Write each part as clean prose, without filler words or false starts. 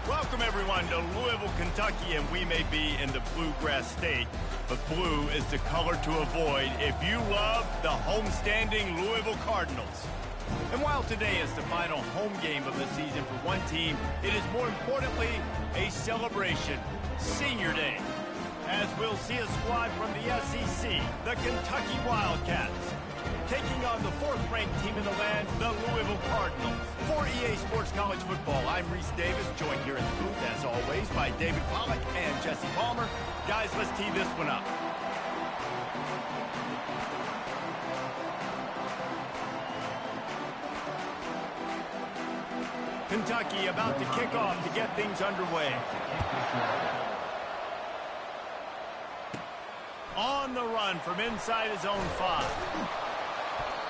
Welcome, everyone, to Louisville, Kentucky, and we may be in the Bluegrass State, but blue is the color to avoid if you love the homestanding Louisville Cardinals. And while today is the final home game of the season for one team, it is more importantly a celebration, Senior Day, as we'll see a squad from the SEC, the Kentucky Wildcats, taking on the fourth-ranked team in the land, the Louisville Cardinals. For EA Sports College Football, I'm Reese Davis, joined here in the booth, as always, by David Pollack and Jesse Palmer. Guys, let's tee this one up. Kentucky about to kick off to get things underway. On the run from inside his own 5.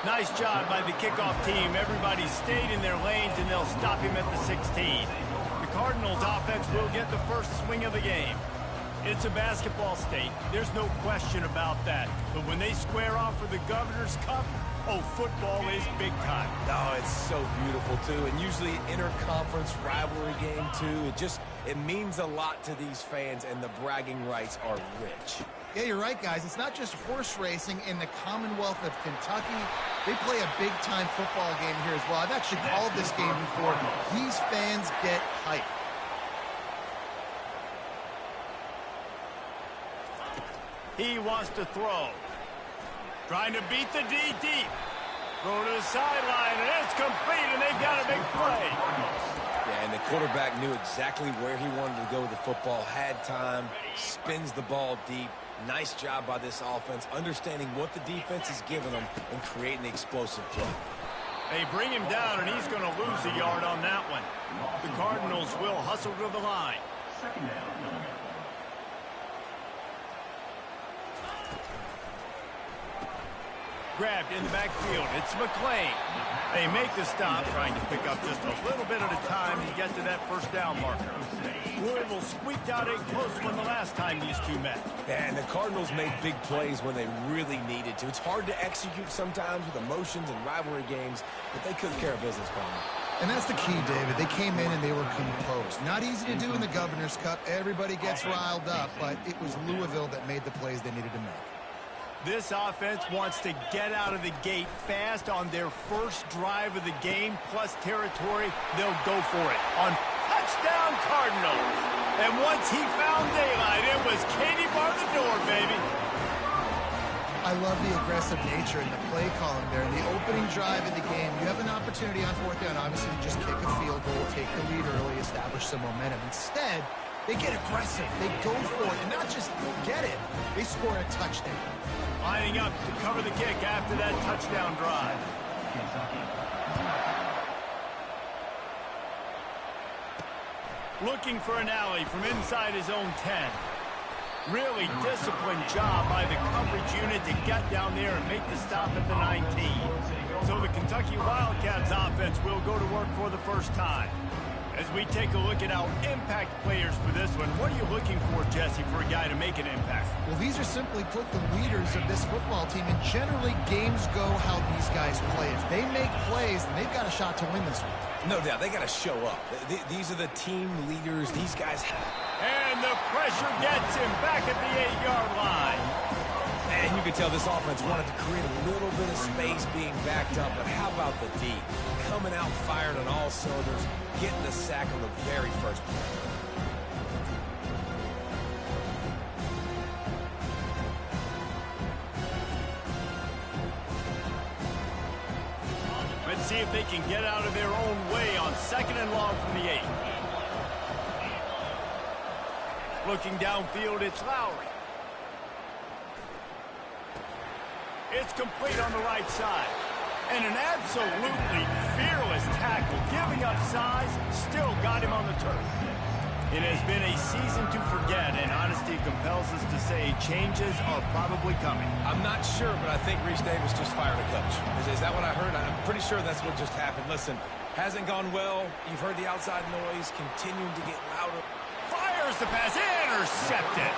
Nice job by the kickoff team. Everybody stayed in their lanes, and they'll stop him at the 16. The Cardinals offense will get the first swing of the game. It's a basketball state. There's no question about that. But when they square off for the Governor's Cup, oh, football is big time. Oh, it's so beautiful, too. And usually interconference rivalry game, too. It means a lot to these fans, and the bragging rights are rich. Yeah, you're right, guys. It's not just horse racing in the Commonwealth of Kentucky. They play a big-time football game here as well. I've actually called this game before. These fans get hyped. He wants to throw. Trying to beat the D deep. Throw to the sideline, and it's complete, and they've got a big play. Yeah, and the quarterback knew exactly where he wanted to go with the football, had time, spins the ball deep. Nice job by this offense, understanding what the defense is giving them and creating the explosive play. They bring him down, and he's going to lose a yard on that one. The Cardinals will hustle to the line. Second down. Grabbed in the backfield. It's McClain. They make the stop, trying to pick up just a little bit at a time to get to that first down marker. Louisville squeaked out a close one the last time these two met. And the Cardinals made big plays when they really needed to. It's hard to execute sometimes with emotions and rivalry games, but they took care of business, Palmer. And that's the key, David. They came in and they were composed. Not easy to do in the Governor's Cup. Everybody gets riled up, but it was Louisville that made the plays they needed to make. This offense wants to get out of the gate fast on their first drive of the game, plus territory. They'll go for it on touchdown Cardinals. And once he found daylight, it was Katie bar the door, baby. I love the aggressive nature and the play calling there. In the opening drive of the game, you have an opportunity on fourth down, obviously, to just kick a field goal, take the lead early, establish some momentum. Instead, they get aggressive. They go for it, and not just get it, they score a touchdown. Lining up to cover the kick after that touchdown drive. Looking for an alley from inside his own 10. Really disciplined job by the coverage unit to get down there and make the stop at the 19. So the Kentucky Wildcats offense will go to work for the first time. As we take a look at our impact players for this one, what are you looking for, Jesse, for a guy to make an impact? Well, these are simply put the leaders of this football team, and generally games go how these guys play. If they make plays, then they've got a shot to win this one. No doubt, they got to show up. These are the team leaders. These guys have. And the pressure gets him back at the 8-yard line. And you can tell this offense wanted to create a little bit of space being backed up, but how about the D? Coming out firing on all cylinders, getting the sack on the very first play. Let's see if they can get out of their own way on 2nd and long from the 8. Looking downfield, it's Lowry. It's complete on the right side. And an absolutely fearless tackle, giving up size, still got him on the turf. It has been a season to forget, and honesty compels us to say changes are probably coming. I'm not sure, but I think Reese Davis just fired a coach. Is that what I heard? I'm pretty sure that's what just happened. Listen, hasn't gone well. You've heard the outside noise continuing to get louder. Fires fires the pass, intercepted.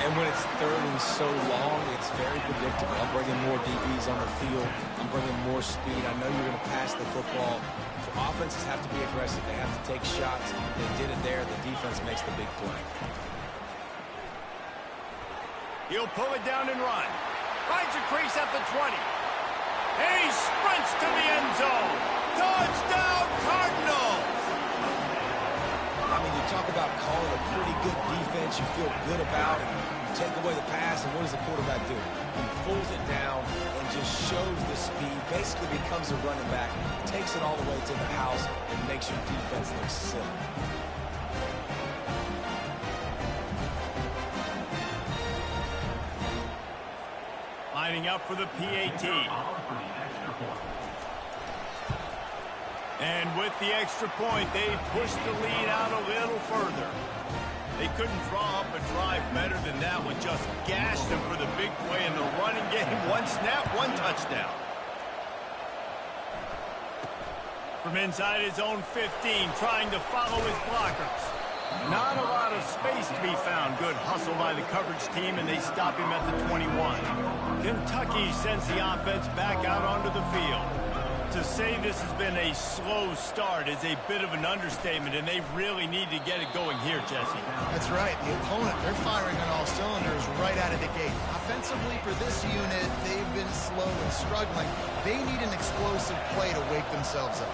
And when it's third and so long, it's very predictable. I'm bringing more DBs on the field. I'm bringing more speed. I know you're going to pass the football. Offenses have to be aggressive. They have to take shots. They did it there. The defense makes the big play. He'll pull it down and run. Finds a crease at the 20. And he sprints to the end zone. Touchdown, Cardinals! I mean, you talk about calling a pretty good defense you feel good about, and you take away the pass, and what does the quarterback do? He pulls it down and just shows the speed, basically becomes a running back, takes it all the way to the house, and makes your defense look silly. Lining up for the PAT. And with the extra point, they pushed the lead out a little further. They couldn't draw up a drive better than that one. Just gashed them for the big play in the running game. One snap, one touchdown. From inside his own 15, trying to follow his blockers. Not a lot of space to be found. Good hustle by the coverage team, and they stop him at the 21. Kentucky sends the offense back out onto the field. To say this has been a slow start is a bit of an understatement, and they really need to get it going here, Jesse. That's right. The opponent, they're firing on all cylinders right out of the gate. Offensively, for this unit, they've been slow and struggling. They need an explosive play to wake themselves up.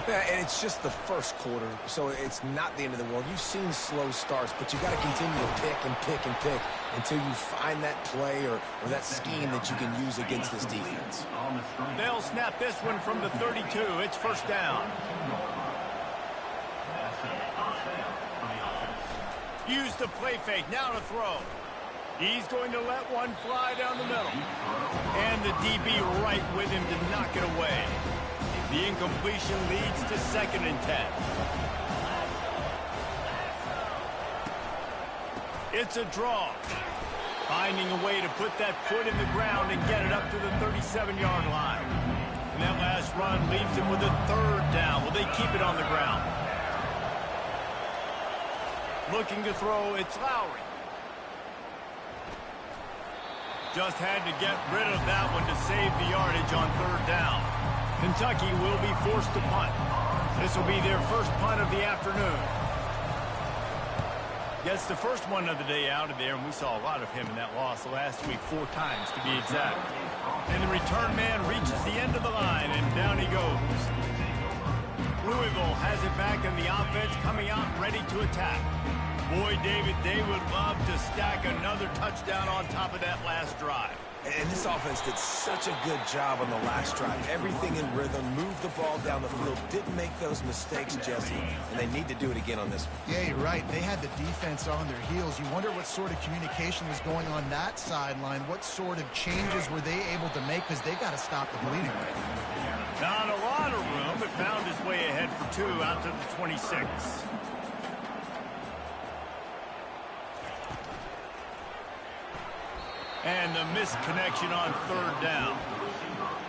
Yeah, and it's just the first quarter, so it's not the end of the world. You've seen slow starts, but you got to continue to pick and pick and pick until you find that play or that scheme that you can use against this defense. They'll snap this one from the 32. It's first down. Use the play fake. Now to throw. He's going to let one fly down the middle. And the DB right with him to knock it away. The incompletion leads to 2nd and 10. It's a draw. Finding a way to put that foot in the ground and get it up to the 37-yard line. And that last run leaves him with a 3rd down. Will they keep it on the ground? Looking to throw, it's Lowry. Just had to get rid of that one to save the yardage on 3rd down. Kentucky will be forced to punt. This will be their first punt of the afternoon. Gets the first one of the day out of there, and we saw a lot of him in that loss last week, 4 times to be exact. And the return man reaches the end of the line, and down he goes. Louisville has it back in the offense, coming out ready to attack. Boy, David, they would love to stack another touchdown on top of that last drive. And this offense did such a good job on the last drive. Everything in rhythm, moved the ball down the field, didn't make those mistakes, Jesse, and they need to do it again on this one. Yeah, you're right. They had the defense on their heels. You wonder what sort of communication was going on that sideline. What sort of changes were they able to make, because they got to stop the bleeding right now. Not a lot of room, but found his way ahead for 2 out to the 26. And the missed connection on 3rd down.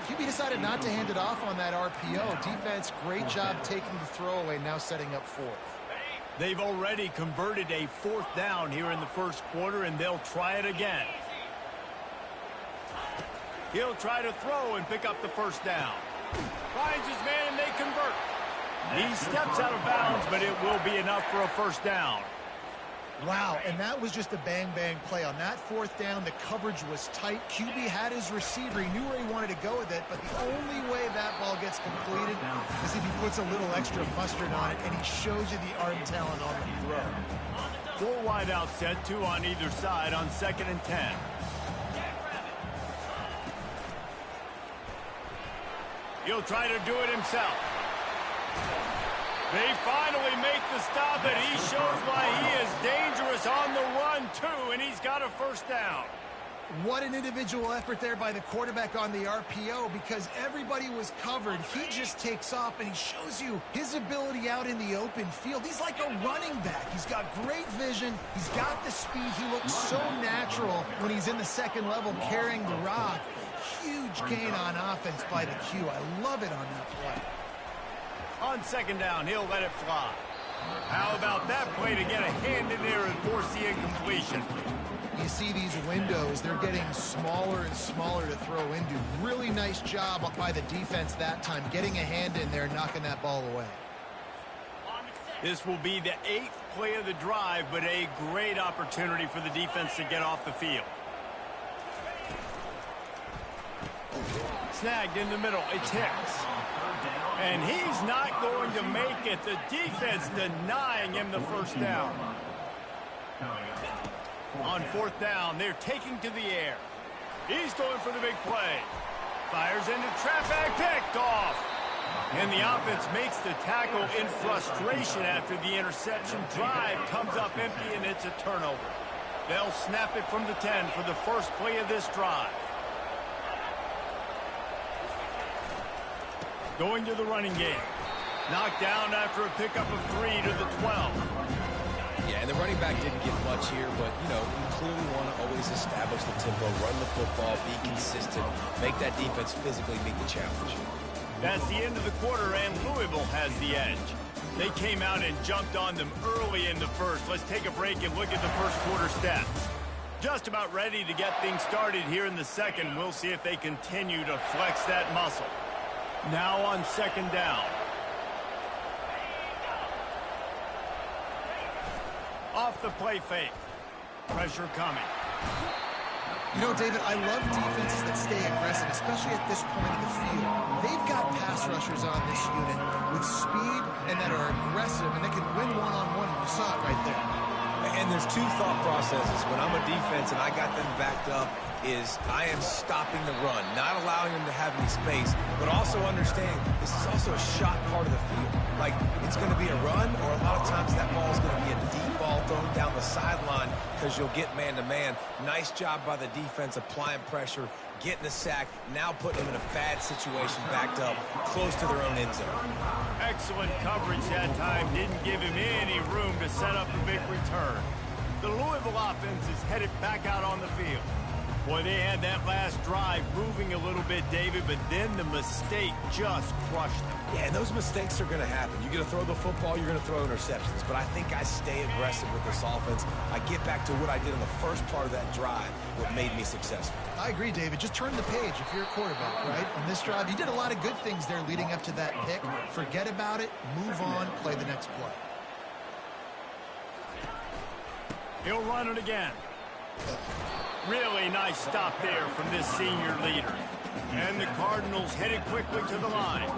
QB decided not to hand it off on that RPO. Defense, great job taking the throwaway, now setting up 4th. They've already converted a 4th down here in the first quarter, and they'll try it again. He'll try to throw and pick up the first down. Finds his man, and they convert. He steps out of bounds, but it will be enough for a first down. Wow, and that was just a bang-bang play. On that 4th down, the coverage was tight. QB had his receiver. He knew where he wanted to go with it, but the only way that ball gets completed is if he puts a little extra mustard on it, and he shows you the arm talent on the throw. 4 wide out set, 2 on either side on 2nd and 10. He'll try to do it himself. They finally make the stop, and he shows why he is dangerous on the run, too, and he's got a first down. What an individual effort there by the quarterback on the RPO, because everybody was covered. He just takes off, and he shows you his ability out in the open field. He's like a running back. He's got great vision. He's got the speed. He looks so natural when he's in the 2nd level carrying the rock. Huge gain on offense by the Q. I love it on that play. On 2nd down, he'll let it fly. How about that play to get a hand in there and force the incompletion? You see these windows, they're getting smaller and smaller to throw into. Really nice job by the defense that time, getting a hand in there, knocking that ball away. This will be the 8th play of the drive, but a great opportunity for the defense to get off the field. Snagged in the middle, it's Hicks. And he's not going to make it. The defense denying him the first down. On 4th down, they're taking to the air. He's going for the big play. Fires into traffic, picked off. And the offense makes the tackle in frustration after the interception. Drive comes up empty, and it's a turnover. They'll snap it from the 10 for the first play of this drive. Going to the running game. Knocked down after a pickup of 3 to the 12. Yeah, and the running back didn't get much here, but, you know, you clearly want to always establish the tempo, run the football, be consistent, make that defense physically meet the challenge. That's the end of the quarter, and Louisville has the edge. They came out and jumped on them early in the first. Let's take a break and look at the first quarter stats. Just about ready to get things started here in the second. We'll see if they continue to flex that muscle. Now on 2nd down. Off the play fake. Pressure coming. You know, David, I love defenses that stay aggressive, especially at this point of the field. They've got pass rushers on this unit with speed and that are aggressive, and they can win one-on-one, and you saw it right there. And there's 2 thought processes. When I'm a defense and I got them backed up, is I am stopping the run, not allowing them to have any space, but also understanding this is also a shot part of the field. Like, it's going to be a run, or a lot of times that ball is going to be a deep ball thrown down the sideline because you'll get man-to-man. Nice job by the defense applying pressure, getting the sack, now putting them in a bad situation, backed up, close to their own end zone. Excellent coverage that time. Didn't give him any room to set up a big return. The Louisville offense is headed back out on the field. Boy, they had that last drive moving a little bit, David, but then the mistake just crushed them. Yeah, and those mistakes are going to happen. You're going to throw the football, you're going to throw interceptions. But I think I stay aggressive with this offense. I get back to what I did in the first part of that drive, what made me successful. I agree, David. Just turn the page if you're a quarterback, right? On this drive, you did a lot of good things there leading up to that pick. Forget about it, move on, play the next play. He'll run it again. Really nice stop there from this senior leader. And the Cardinals headed quickly to the line.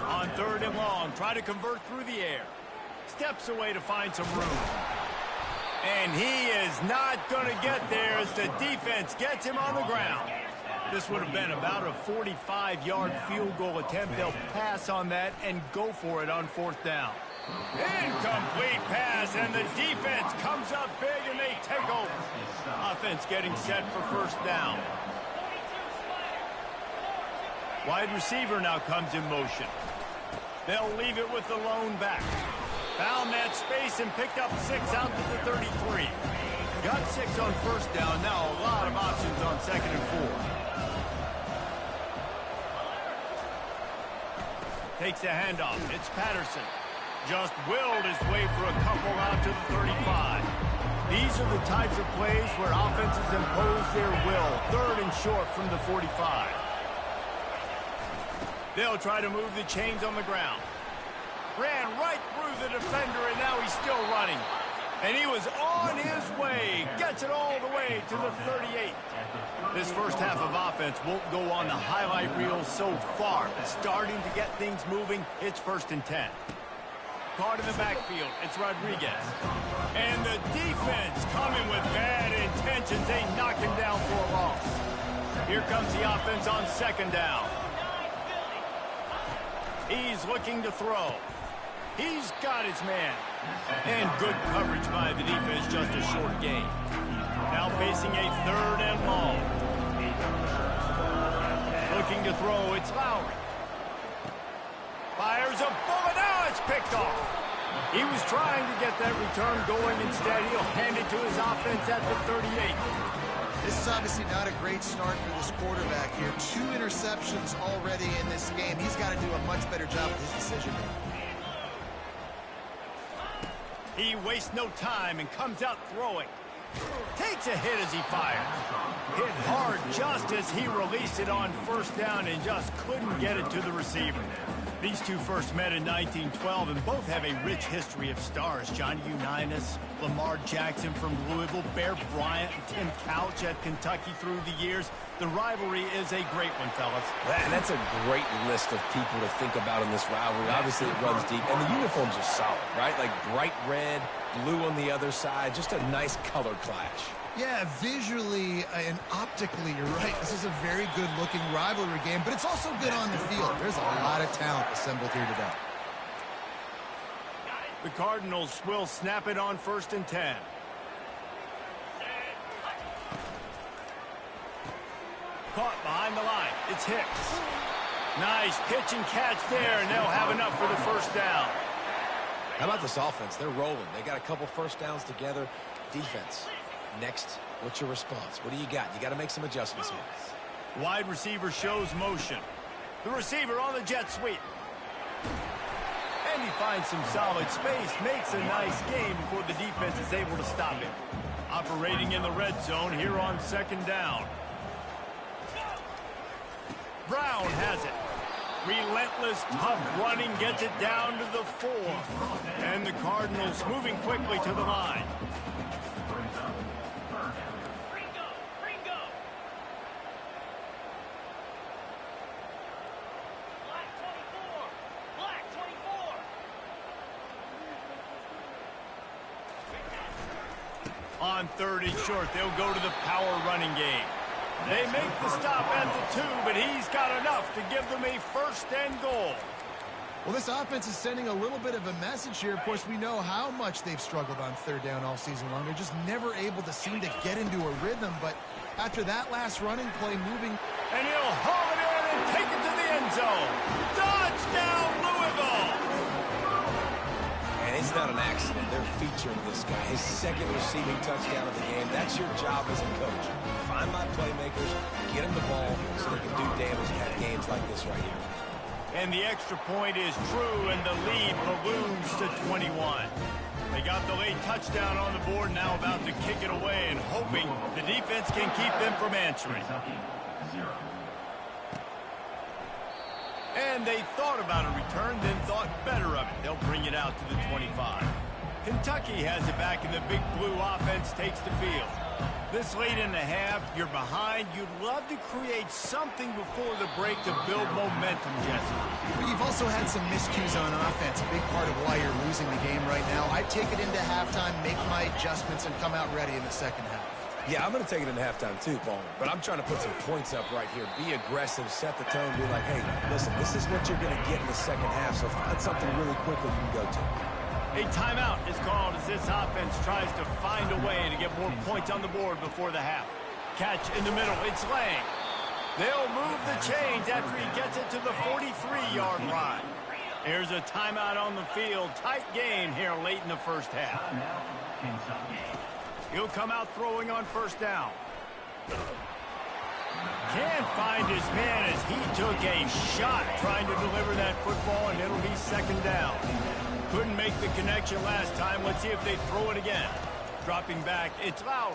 On 3rd and long, try to convert through the air. Steps away to find some room. And he is not going to get there as the defense gets him on the ground. This would have been about a 45-yard field goal attempt. They'll pass on that and go for it on 4th down. Incomplete pass, and the defense comes up big, and they take over. Offense getting set for 1st down. Wide receiver now comes in motion. They'll leave it with the lone back. Found that space and picked up 6 out to the 33. Got 6 on 1st down. Now a lot of options on 2nd and 4. Takes the handoff. It's Patterson. Just willed his way for a couple out to the 35. These are the types of plays where offenses impose their will. 3rd and short from the 45. They'll try to move the chains on the ground. Ran right through the defender, and now he's still running. And he was on his way. Gets it all the way to the 38. This first half of offense won't go on the highlight reel so far. Starting to get things moving. It's 1st and 10. Caught in the backfield. It's Rodriguez. And the defense coming with bad intentions. They knock him down for a loss. Here comes the offense on 2nd down. He's looking to throw. He's got his man. And good coverage by the defense, just a short gain. Now facing a 3rd and long. Looking to throw, it's Lowry. Fires a bullet, now it's picked off. He was trying to get that return going. Instead, he'll hand it to his offense at the 38. This is obviously not a great start for this quarterback here. 2 interceptions already in this game. He's got to do a much better job with his decision making. He wastes no time and comes out throwing. Takes a hit as he fires. Hit hard just as he released it on first down and just couldn't get it to the receiver. These two first met in 1912 and both have a rich history of stars. Johnny Unitas, Lamar Jackson from Louisville, Bear Bryant, and Tim Couch at Kentucky through the years. The rivalry is a great one, fellas. And that's a great list of people to think about in this rivalry. Obviously, it runs deep, and the uniforms are solid, right? Like bright red, blue on the other side, just a nice color clash. Yeah, visually and optically, you're right. This is a very good-looking rivalry game, but it's also good on the field. There's a lot of talent assembled here today. The Cardinals will snap it on 1st and 10. Caught behind the line. It's Hicks. Nice pitch and catch there, and they'll have enough for the first down. How about this offense? They're rolling. They got a couple first downs together. Defense. Next, what's your response? What do you got? You got to make some adjustments here. Wide receiver shows motion. The receiver on the jet sweep. And he finds some solid space, makes a nice game before the defense is able to stop him. Operating in the red zone here on 2nd down. Brown has it. Relentless, tough running gets it down to the 4. And the Cardinals moving quickly to the line. On 3rd and short, they'll go to the power running game. They make the stop at the 2, but he's got enough to give them a 1st and goal. Well, this offense is sending a little bit of a message here. Of course, we know how much they've struggled on 3rd down all season long. They're just never able to seem to get into a rhythm. But after that last running play moving... And he'll haul it in and take it to the end zone. Touchdown, Louisville! And it's not an accident. They're featuring this guy. His 2nd receiving touchdown of the game. That's your job as a coach. Find my playmakers, get them the ball so they can do damage and have games like this right here. And the extra point is true, and the lead balloons to 21. They got the late touchdown on the board, now about to kick it away and hoping the defense can keep them from answering. And they thought about a return, then thought better of it. They'll bring it out to the 25. Kentucky has it back, and the big blue offense takes the field. This late in the half, you're behind. You'd love to create something before the break to build momentum, Jesse. But you've also had some miscues on offense, a big part of why you're losing the game right now. I'd take it into halftime, make my adjustments, and come out ready in the 2nd half. Yeah, I'm going to take it into halftime too, Bowman. But I'm trying to put some points up right here. Be aggressive, set the tone, be like, hey, listen, this is what you're going to get in the 2nd half, so find something really quickly you can go to. A timeout is called as this offense tries to find a way to get more points on the board before the half. Catch in the middle. It's Lang. They'll move the chains after he gets it to the 43-yard line. Here's a timeout on the field. Tight game here late in the 1st half. He'll come out throwing on 1st down. Can't find his man as he took a shot trying to deliver that football, and it'll be 2nd down. Couldn't make the connection last time. Let's see if they throw it again. Dropping back, it's Lowry.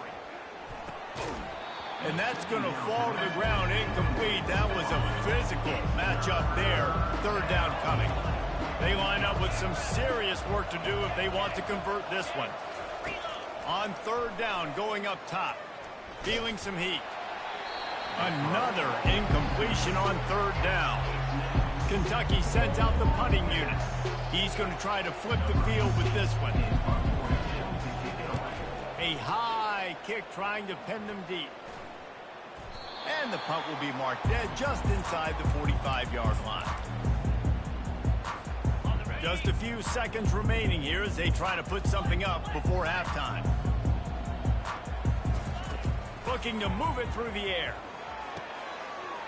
And that's going to fall to the ground incomplete. That was a physical matchup there. 3rd down coming. They line up with some serious work to do if they want to convert this one. On 3rd down, going up top. Feeling some heat. Another incompletion on 3rd down. Kentucky sends out the punting unit. He's going to try to flip the field with this one. A high kick trying to pin them deep. And the punt will be marked dead just inside the 45-yard line. Just a few seconds remaining here as they try to put something up before halftime. Looking to move it through the air.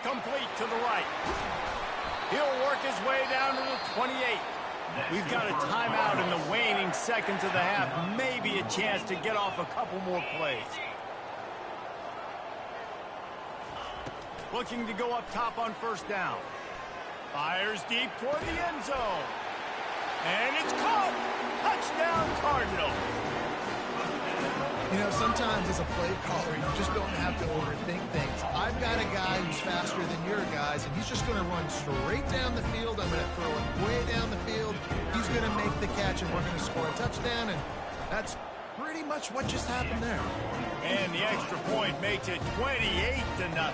Complete to the right. He'll work his way down to the 28. We've got a timeout in the waning seconds of the half. Maybe a chance to get off a couple more plays. Looking to go up top on 1st down. Fires deep toward the end zone. And it's caught. Touchdown, Cardinals. Cardinals. You know, sometimes as a play caller, you just don't have to overthink things. I've got a guy who's faster than your guys, and he's just going to run straight down the field. I'm going to throw it way down the field. He's going to make the catch, and we're going to score a touchdown, and that's pretty much what just happened there. And the extra point makes it 28-0.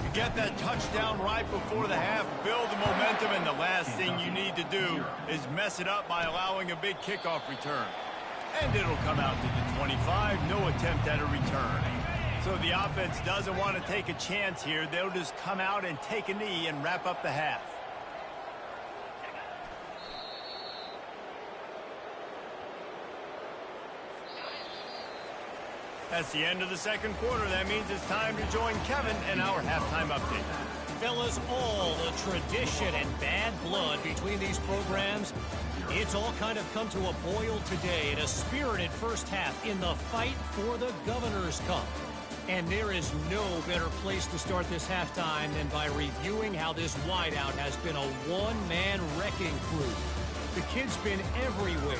You get that touchdown right before the half, build the momentum, and the last thing you need to do is mess it up by allowing a big kickoff return. And it'll come out to the 25, no attempt at a return. So the offense doesn't want to take a chance here. They'll just come out and take a knee and wrap up the half. That's the end of the second quarter. That means it's time to join Kevin and our halftime update. Fellas, all the tradition and bad blood between these programs, it's all kind of come to a boil today in a spirited first half in the fight for the Governor's Cup. And there is no better place to start this halftime than by reviewing how this wideout has been a one-man wrecking crew. The kid's been everywhere.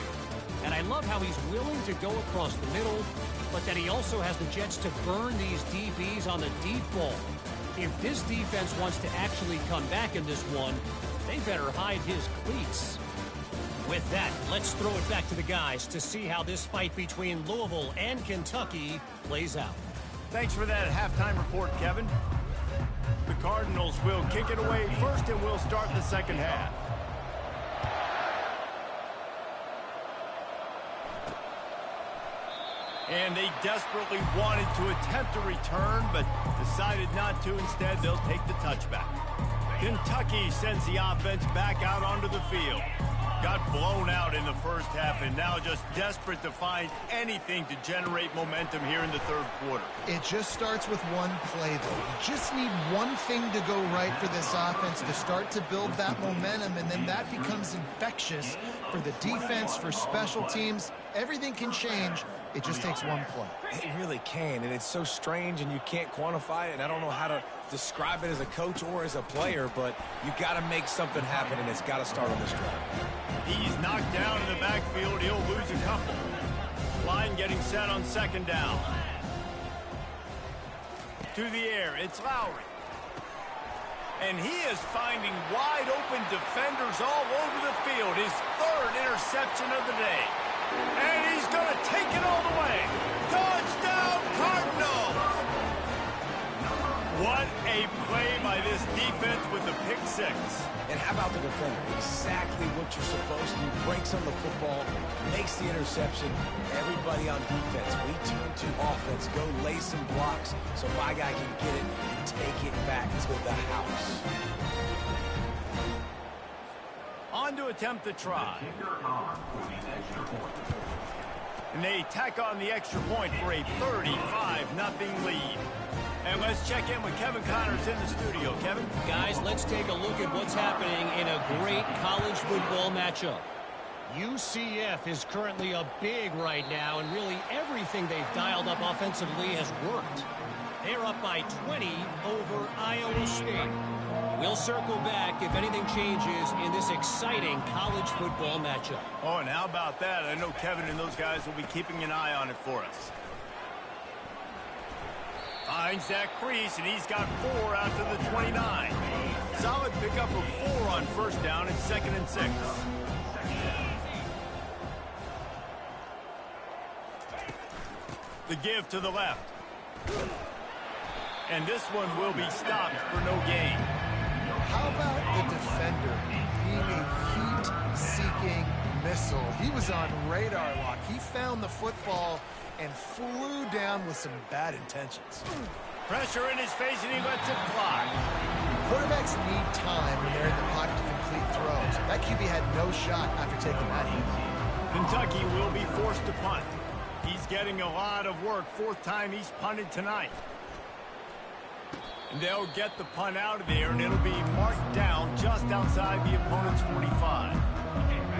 And I love how he's willing to go across the middle, but that he also has the jets to burn these DBs on the deep ball. If this defense wants to actually come back in this one, they better hide his cleats. With that, let's throw it back to the guys to see how this fight between Louisville and Kentucky plays out. Thanks for that halftime report, Kevin. The Cardinals will kick it away first, and we'll start the second half. And they desperately wanted to attempt a return, but decided not to. Instead, they'll take the touchback. Kentucky sends the offense back out onto the field. Got blown out in the first half and now just desperate to find anything to generate momentum here in the third quarter. It just starts with one play, though. You just need one thing to go right for this offense to start to build that momentum, and then that becomes infectious for the defense, for special teams. Everything can change. It just takes one play. It really can, and it's so strange, and you can't quantify it, and I don't know how to describe it as a coach or as a player, but you got to make something happen, and it's got to start on this drive. He's knocked down in the backfield. He'll lose a couple. Line getting set on second down. To the air, it's Lowry. And he is finding wide open defenders all over the field. His third interception of the day. And he's going to take it all the way. Touchdown, Cardinals! What a play by this defense with the pick six. And how about the defender? Exactly what you're supposed to do. Breaks on the football, makes the interception. Everybody on defense, we turn to offense. Go lay some blocks so my guy can get it and take it back to the house. On to attempt the try. And they tack on the extra point for a 35-0 lead. And let's check in with Kevin Connors in the studio. Kevin? Guys, let's take a look at what's happening in a great college football matchup. UCF is currently a big right now, and really everything they've dialed up offensively has worked. They're up by 20 over Iowa State. We'll circle back if anything changes in this exciting college football matchup. Oh, and how about that? I know Kevin and those guys will be keeping an eye on it for us. Finds that crease, and he's got 4 out to the 29. Solid pickup of 4 on first down and 2nd and 6. The give to the left. And this one will be stopped for no gain. How about the defender being a heat-seeking missile? He was on radar lock. He found the football and flew down with some bad intentions. Pressure in his face, and he lets it fly. Quarterbacks need time when they're in the pocket to complete throws. That QB had no shot after taking that hit. Kentucky will be forced to punt. He's getting a lot of work. 4th time he's punted tonight. And they'll get the punt out of there, and it'll be marked down just outside the opponent's 45.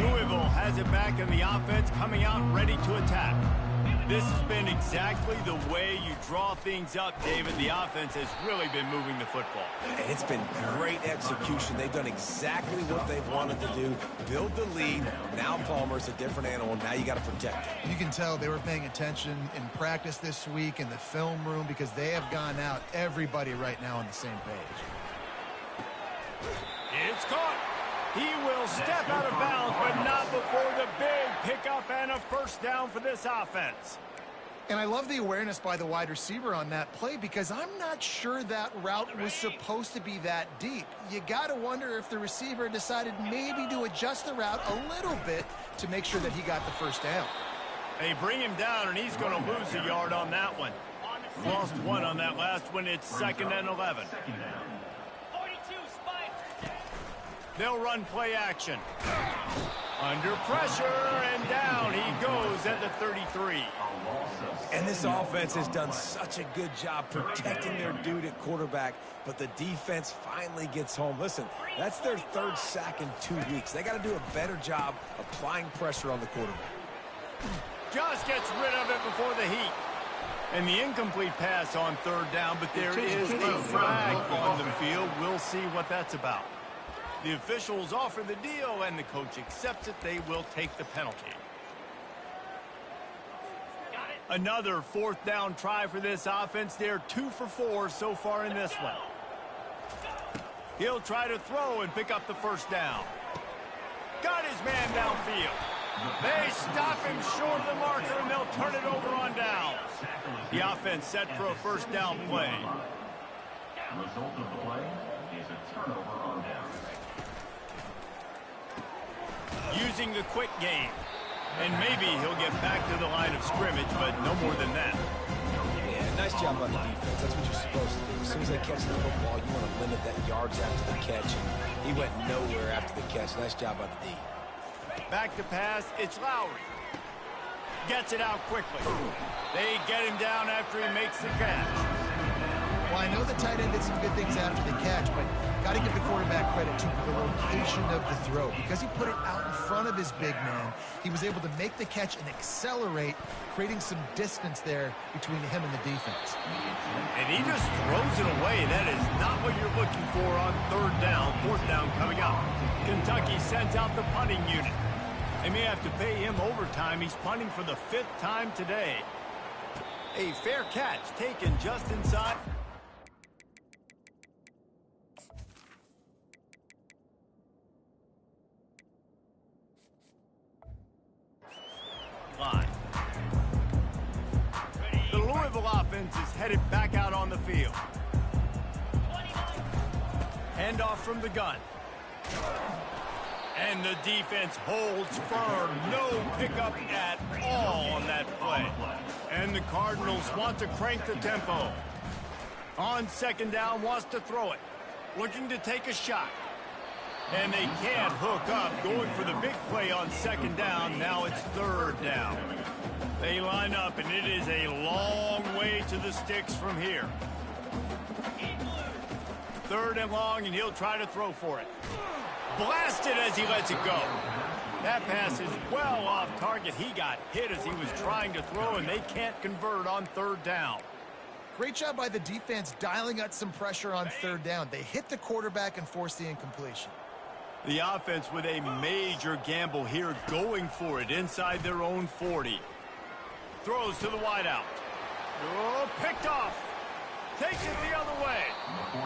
Louisville has it back in the offense, coming out ready to attack. This has been exactly the way you draw things up, David, the offense has really been moving the football. And it's been great execution. They've done exactly what they've wanted to do. Build the lead. Now Palmer's a different animal. Now you got to protect it. You can tell they were paying attention in practice this week in the film room because they have gone out, everybody right now on the same page. It's caught. He will step out of bounds, but not before the big pickup and a first down for this offense. And I love the awareness by the wide receiver on that play because I'm not sure that route was supposed to be that deep. You got to wonder if the receiver decided maybe to adjust the route a little bit to make sure that he got the first down. They bring him down, and he's going to lose a yard on that one. Lost one on that last one. It's 2nd and 11. They'll run play action. Under pressure, and down he goes at the 33. And this offense has done such a good job protecting their dude at quarterback, but the defense finally gets home. Listen, that's their 3rd sack in 2 weeks. They got to do a better job applying pressure on the quarterback. Just gets rid of it before the heat. And the incomplete pass on 3rd down, but there is a flag on the field. We'll see what that's about. The officials offer the deal, and the coach accepts it. They will take the penalty. Another 4th down try for this offense. They're 2 for 4 so far in this one. He'll try to throw and pick up the first down. Got his man downfield. They stop him short of the marker, and they'll turn it over on downs. The offense set for a first down play. The result of the play is a turnover on down. Using the quick game. And maybe he'll get back to the line of scrimmage, but no more than that. Yeah, nice job on the defense. That's what you're supposed to do. As soon as they catch the football, you want to limit that yards after the catch. And he went nowhere after the catch. Nice job by the D. Back to pass, it's Lowry. Gets it out quickly. They get him down after he makes the catch. Well, I know the tight end did some good things after the catch, but got to give the quarterback credit to the location of the throw. Because he put it out in front of his big man, he was able to make the catch and accelerate, creating some distance there between him and the defense. And he just throws it away. That is not what you're looking for on 3rd down. 4th down coming up. Kentucky sends out the punting unit. They may have to pay him overtime. He's punting for the 5th time today. A fair catch taken just inside. Line. The Louisville offense is headed back out on the field. Handoff from the gun. And the defense holds firm. No pickup at all on that play. And the Cardinals want to crank the tempo. On 2nd down, wants to throw it. Looking to take a shot. And they can't hook up. Going for the big play on 2nd down. Now it's 3rd down. They line up, and it is a long way to the sticks from here. 3rd and long, and he'll try to throw for it. Blasted as he lets it go. That pass is well off target. He got hit as he was trying to throw, and they can't convert on 3rd down. Great job by the defense dialing out some pressure on 3rd down. They hit the quarterback and forced the incompletion. The offense with a major gamble here, going for it inside their own 40. Throws to the wideout. Oh, picked off. Takes it the other way.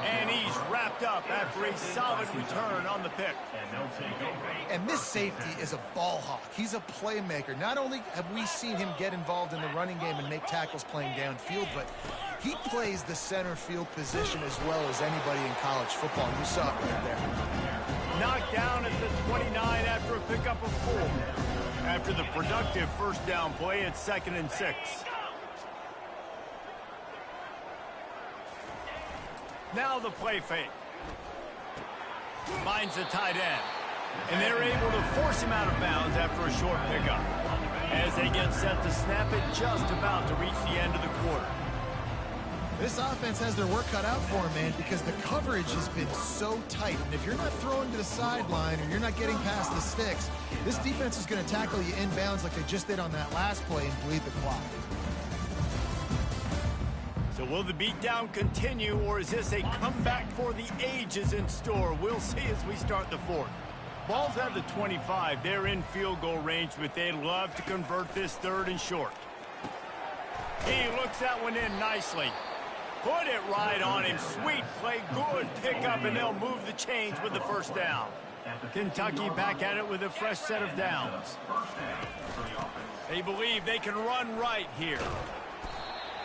And he's wrapped up after a solid return on the pick. And this safety is a ball hawk. He's a playmaker. Not only have we seen him get involved in the running game and make tackles playing downfield, but he plays the center field position as well as anybody in college football. You saw it right there. Knocked down at the 29 after a pickup of 4. After the productive first down play, it's 2nd and 6. Now the play fake. Finds the tight end. And they're able to force him out of bounds after a short pickup. As they get set to snap it, just about to reach the end of the quarter. This offense has their work cut out for them, man, because the coverage has been so tight. And if you're not throwing to the sideline or you're not getting past the sticks, this defense is going to tackle you inbounds like they just did on that last play and bleed the clock. So will the beatdown continue, or is this a comeback for the ages in store? We'll see as we start the fourth. Ball's at the 25. They're in field goal range, but they'd love to convert this third and short. He looks that one in nicely. Put it right on him. Sweet play, good pickup, and they'll move the chains with the first down. Kentucky back at it with a fresh set of downs. They believe they can run right here.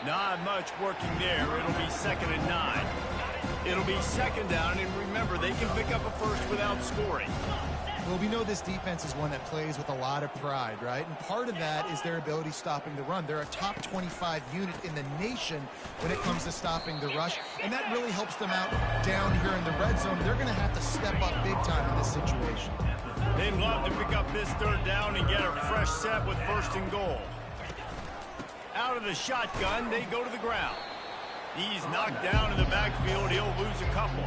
Not much working there. It'll be 2nd and 9. It'll be 2nd down, and remember, they can pick up a first without scoring. Well, we know this defense is one that plays with a lot of pride, right? And part of that is their ability stopping the run. They're a top 25 unit in the nation when it comes to stopping the rush, and that really helps them out down here in the red zone. They're going to have to step up big time in this situation. They'd love to pick up this third down and get a fresh set with 1st and goal. Out of the shotgun, they go to the ground. He's knocked down in the backfield. He'll lose a couple.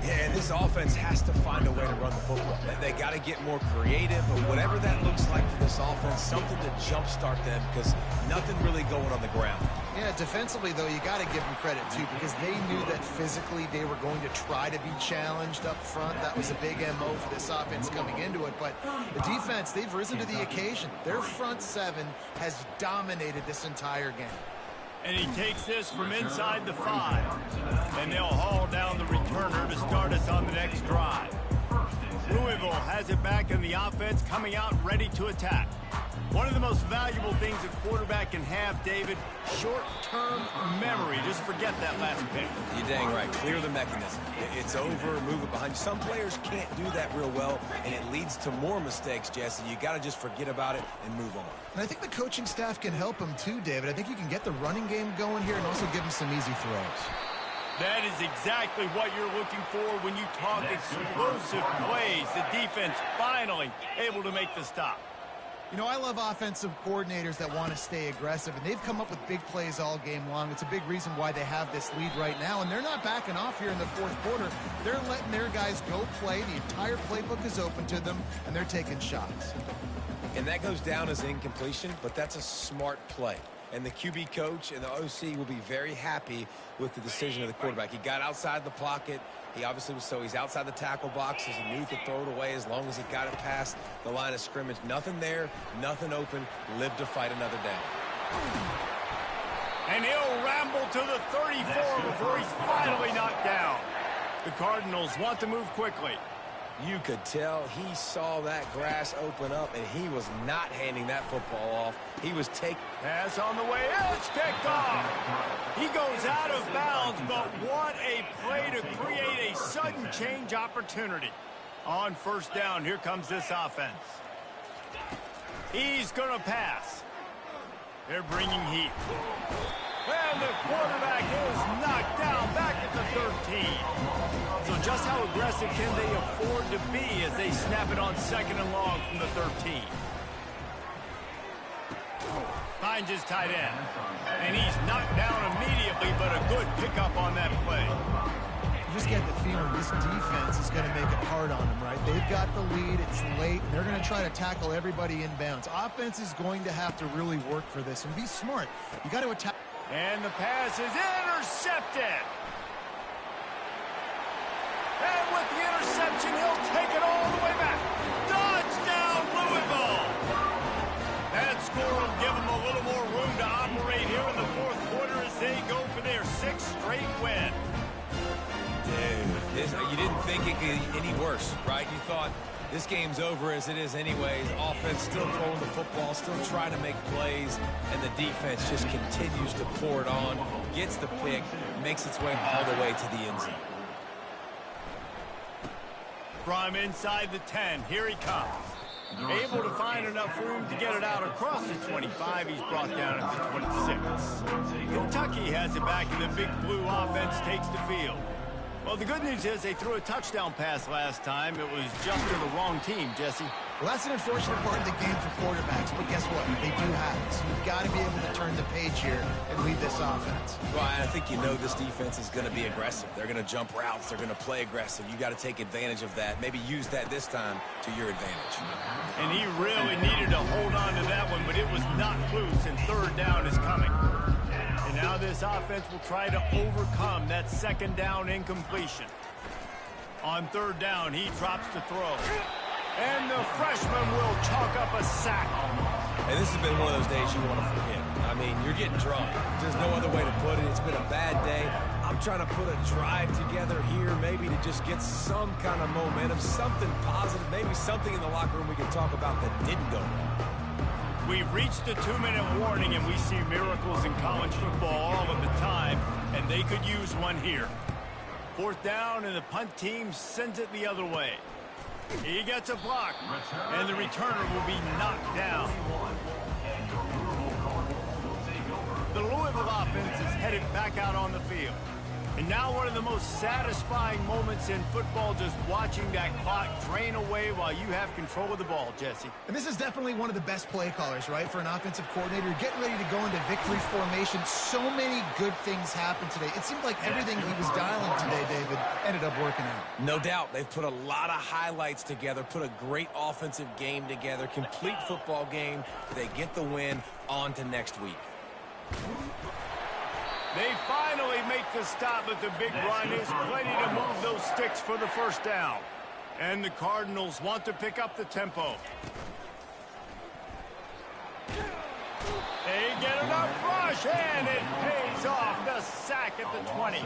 Yeah, and this offense has to find a way to run the football. They got to get more creative, but whatever that looks like for this offense, something to jumpstart them, because nothing really going on the ground. Yeah, defensively, though, you got to give them credit, too, because they knew that physically they were going to try to be challenged up front. That was a big MO for this offense coming into it. But the defense, they've risen to the occasion. Their front seven has dominated this entire game. And he takes this from inside the 5. And they'll haul down the returner to start us on the next drive. Louisville has it back in the offense, coming out ready to attack. One of the most valuable things a quarterback can have, David, short-term memory. Just forget that last pick. You're dang right. Clear the mechanism. It's over, move it behind you. Some players can't do that real well, and it leads to more mistakes, Jesse. You got to just forget about it and move on. And I think the coaching staff can help him too, David. I think you can get the running game going here and also give him some easy throws. That is exactly what you're looking for when you talk explosive plays. The defense finally able to make the stop. You know, I love offensive coordinators that want to stay aggressive, and they've come up with big plays all game long. It's a big reason why they have this lead right now, and they're not backing off here in the fourth quarter. They're letting their guys go play. The entire playbook is open to them, and they're taking shots. And that goes down as incompletion, but that's a smart play. And the QB coach and the OC will be very happy with the decision of the quarterback. He got outside the pocket. He obviously was, so he's outside the tackle boxes. He knew he could throw it away as long as he got it past the line of scrimmage. Nothing there, nothing open. Live to fight another down. And he'll ramble to the 34 before he's finally knocked down. The Cardinals want to move quickly. You could tell he saw that grass open up, and he was not handing that football off. He was taking... Pass on the way. It's picked off. He goes out of bounds, but what a play to create a sudden change opportunity. On 1st down, here comes this offense. He's going to pass. They're bringing heat. And the quarterback is knocked down back at the 13. So just how aggressive can they afford to be as they snap it on 2nd and long from the 13? Finds his tight end. And he's knocked down immediately, but a good pickup on that play. You just get the feeling this defense is going to make it hard on them, right? They've got the lead. It's late. And they're going to try to tackle everybody inbounds. Offense is going to have to really work for this and be smart. You got to attack. And the pass is intercepted. And with the interception, he'll take it all the way back. Touchdown, Louisville! That score will give them a little more room to operate here in the fourth quarter as they go for their 6th straight win. Dude, you didn't think it could get any worse, right? You thought this game's over as it is anyways. Offense still throwing the football, still trying to make plays, and the defense just continues to pour it on, gets the pick, makes its way all the way to the end zone. From inside the 10, here he comes. Able to find enough room to get it out across the 25. He's brought down at the 26. Kentucky has it back, and the Big Blue offense takes the field. Well, the good news is they threw a touchdown pass last time. It was just to the wrong team, Jesse. Well, that's an unfortunate part of the game for quarterbacks, but guess what? They do have it. So you've got to be able to turn the page here and lead this offense. Well, I think you know this defense is going to be aggressive. They're going to jump routes. They're going to play aggressive. You got to take advantage of that. Maybe use that this time to your advantage. And he really needed to hold on to that one, but it was not loose, and 3rd down is coming. And Now this offense will try to overcome that second down incompletion. On third down, he drops the throw. And the freshman will chalk up a sack. And this has been one of those days you want to forget. I mean, you're getting drunk. There's no other way to put it. It's been a bad day. I'm trying to put a drive together here, maybe to just get some kind of momentum, something positive, maybe something in the locker room we can talk about that didn't go well. We've reached the 2-minute warning, and we see miracles in college football all of the time, and they could use one here. Fourth down, and the punt team sends it the other way. He gets a block, and the returner will be knocked down. The Louisville offense is headed back out on the field. And now one of the most satisfying moments in football, just watching that clock drain away while you have control of the ball, Jesse. And this is definitely one of the best play callers, right, for an offensive coordinator. Getting ready to go into victory formation. So many good things happened today. It seemed like everything he was dialing today, David, ended up working out. No doubt. They've put a lot of highlights together, put a great offensive game together, complete football game. They get the win. On to next week. They finally make the stop, but the big run is plenty to move those sticks for the first down. And the Cardinals want to pick up the tempo. They get enough rush, and it pays off. The sack at the 20.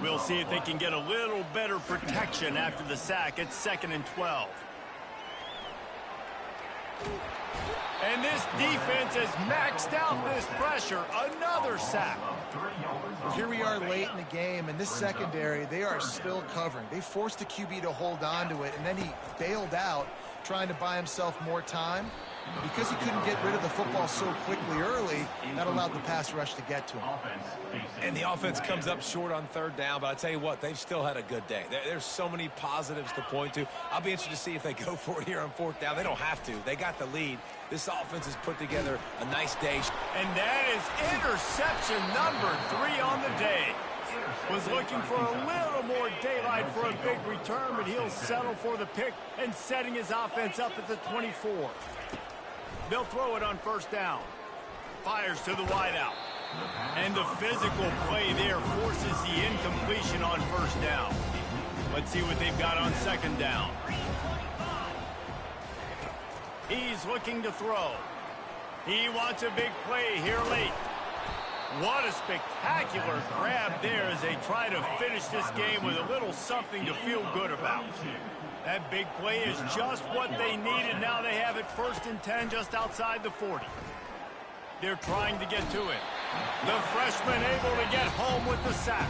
We'll see if they can get a little better protection after the sack. It's 2nd and 12. And this defense has maxed out this pressure. Another sack. Here we are late in the game, and this secondary, they are still covering. They forced the QB to hold on to it, and then he bailed out, trying to buy himself more time. Because he couldn't get rid of the football so quickly early, that allowed the pass rush to get to him. And the offense comes up short on third down, but I tell you what, they've still had a good day. There's so many positives to point to. I'll be interested to see if they go for it here on fourth down. They don't have to. They got the lead. This offense has put together a nice day. And that is interception number 3 on the day. Was looking for a little more daylight for a big return, but he'll settle for the pick and setting his offense up at the 24. They'll throw it on first down. Fires to the wideout. And the physical play there forces the incompletion on first down. Let's see what they've got on second down. He's looking to throw. He wants a big play here late. What a spectacular grab there as they try to finish this game with a little something to feel good about. That big play is just what they needed. Now they have it 1st and 10 just outside the 40. They're trying to get to it. The freshman able to get home with the sack.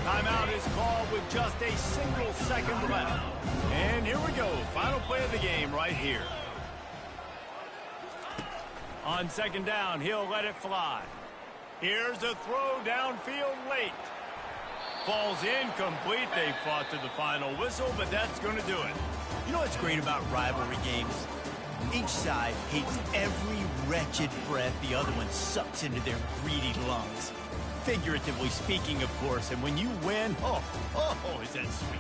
Timeout is called with just a single second left. And here we go. Final play of the game right here. On second down, he'll let it fly. Here's a throw downfield late. Falls incomplete. They fought to the final whistle, but that's going to do it. You know what's great about rivalry games? Each side hates every wretched breath the other one sucks into their greedy lungs. Figuratively speaking, of course, and when you win, oh, is that sweet.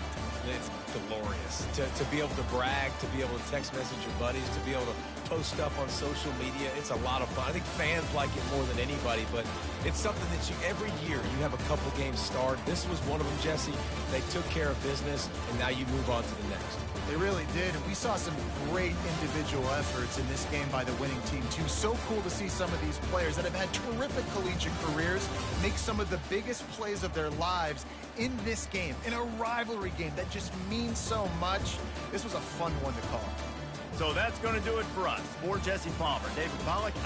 It's glorious to be able to brag, to be able to text message your buddies, to be able to post stuff on social media. It's a lot of fun. I think fans like it more than anybody, but it's something that every year you have a couple games start. This was one of them, Jesse. They took care of business, and now you move on to the next. They really did, and we saw some great individual efforts in this game by the winning team, too. So cool to see some of these players that have had terrific collegiate careers make some of the biggest plays of their lives in this game, in a rivalry game that just means so much. This was a fun one to call. So that's going to do it for us. For Jesse Palmer, David Pollack, I'm